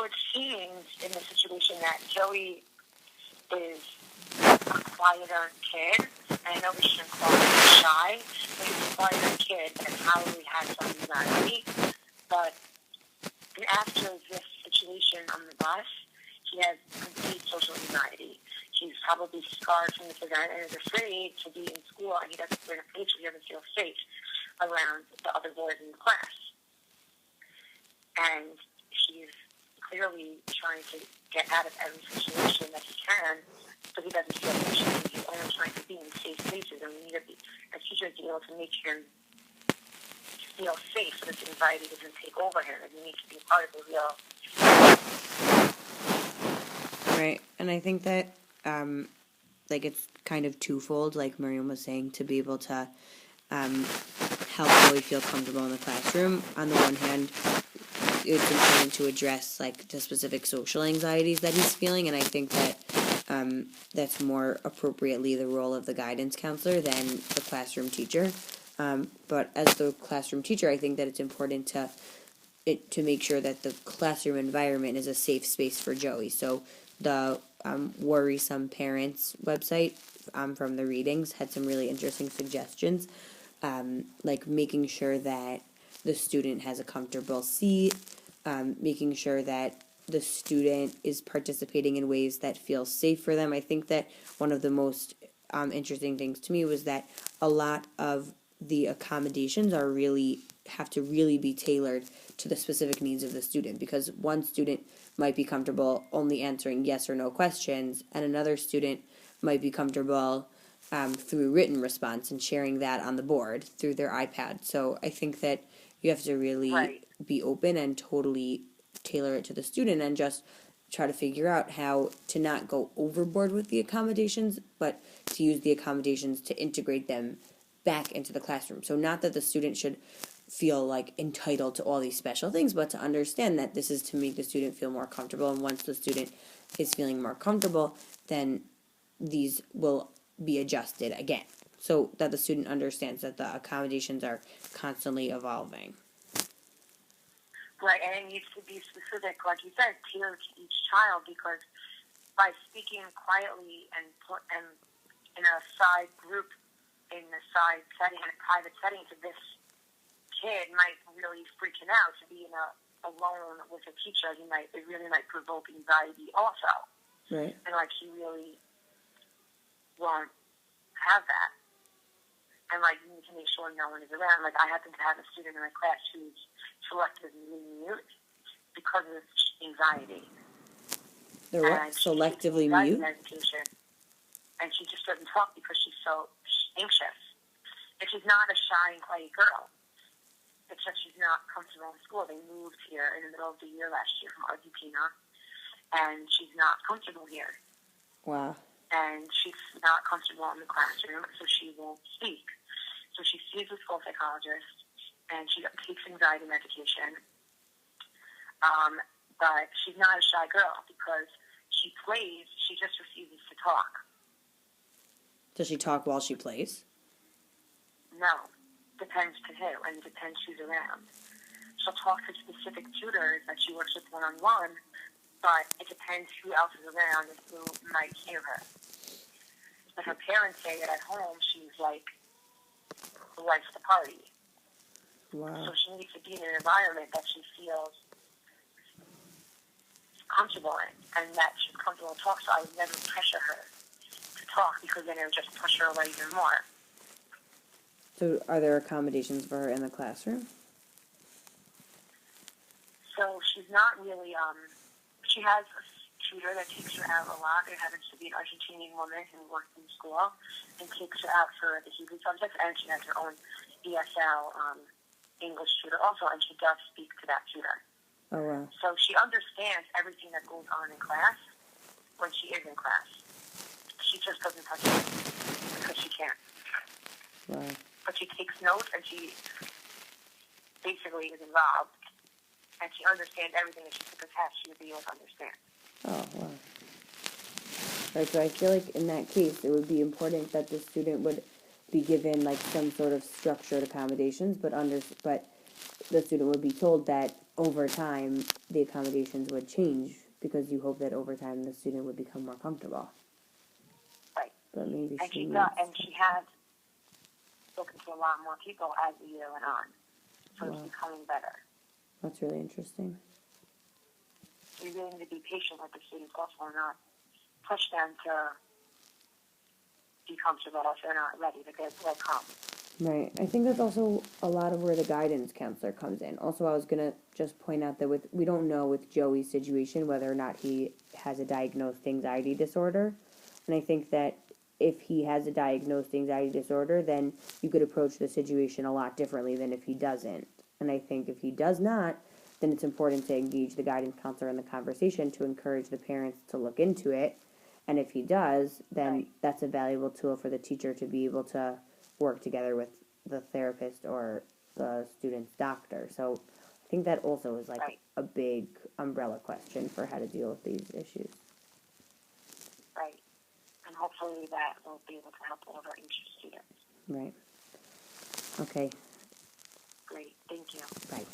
So it seems in the situation that Joey is a quieter kid, and I know we shouldn't call him shy, but he's a quieter kid that probably has some anxiety. But after this situation on the bus, he has complete social anxiety. He's probably scarred from this event and is afraid to be in school, and he doesn't feel safe around the other boys in the class. And he's clearly trying to get out of every situation that he can, so he doesn't feel anxious. He's only trying to be in safe places, and we need to be, as teachers, be able to make him feel safe so this anxiety doesn't take over him, and he needs to be part of the real. Right, and I think that, it's kind of twofold, like Miriam was saying, to be able to help Joey feel comfortable in the classroom. On the one hand, it's important to address, the specific social anxieties that he's feeling, and I think that that's more appropriately the role of the guidance counselor than the classroom teacher. But as the classroom teacher, I think that it's important to make sure that the classroom environment is a safe space for Joey. So the Worrisome Parents website from the readings had some really interesting suggestions, like making sure that the student has a comfortable seat, making sure that the student is participating in ways that feel safe for them. I think that one of the most interesting things to me was that a lot of the accommodations have to really be tailored to the specific needs of the student, because one student might be comfortable only answering yes or no questions, and another student might be comfortable through written response and sharing that on the board through their iPad. So I think that you have to really be open and totally tailor it to the student, and just try to figure out how to not go overboard with the accommodations, but to use the accommodations to integrate them back into the classroom. So not that the student should feel entitled to all these special things, but to understand that this is to make the student feel more comfortable, and once the student is feeling more comfortable, then these will be adjusted again, so that the student understands that the accommodations are constantly evolving. Right, and it needs to be specific, like you said, tailored to each child, because by speaking quietly and in a side group, in a side setting, in a private setting, to this kid might really freak him out to be alone with a teacher. It really might provoke anxiety also. Right. And he really won't have that. And you need to make sure no one is around. I happen to have a student in my class who's selectively mute because of anxiety. They're what? Selectively mute? Medication. And she just doesn't talk because she's so anxious. And she's not a shy and quiet girl. It's just she's not comfortable in school. They moved here in the middle of the year last year from Argentina, and she's not comfortable here. Wow. And she's not comfortable in the classroom, so she won't speak. So she sees a school psychologist, and she takes anxiety medication. But she's not a shy girl because she plays. She just refuses to talk. Does she talk while she plays? No. Depends to who, and depends who's around. She'll talk to specific tutors that she works with one-on-one, but it depends who else is around and who might hear her. But her parents say that at home she's the life of the party. Wow. So she needs to be in an environment that she feels comfortable in, and that she's comfortable to talk, so I would never pressure her to talk, because then it would just push her away even more. So are there accommodations for her in the classroom? So she's not really, she has a tutor that takes her out a lot. It happens to be an Argentinian woman who works in school and takes her out for the Hebrew subjects, and she has her own ESL English tutor also, and she does speak to that tutor. Oh, wow. So she understands everything that goes on in class when she is in class. She just doesn't touch it because she can't. Wow. But she takes notes, and she basically is involved, and she understands everything that she took a test. She would be able to understand. Oh, wow. Right, so I feel like in that case, it would be important that the student would be given some sort of structured accommodations, but the student would be told that over time the accommodations would change because you hope that over time the student would become more comfortable. Right. But maybe And she she has spoken to a lot more people as the year went on. So Wow. it's becoming better. That's really interesting. We really need to be patient with the students also and not push them to be comfortable if they're not ready to come. Right. I think that's also a lot of where the guidance counselor comes in. Also, I was going to just point out that we don't know with Joey's situation whether or not he has a diagnosed anxiety disorder. And I think that if he has a diagnosed anxiety disorder, then you could approach the situation a lot differently than if he doesn't. And I think if he does not, then it's important to engage the guidance counselor in the conversation to encourage the parents to look into it. And if he does, then that's a valuable tool for the teacher to be able to work together with the therapist or the student's doctor. So I think that also is like a big umbrella question for how to deal with these issues. Right. And hopefully that will be able to help all of our anxious students. Right. Okay. Great. Thank you. Bye.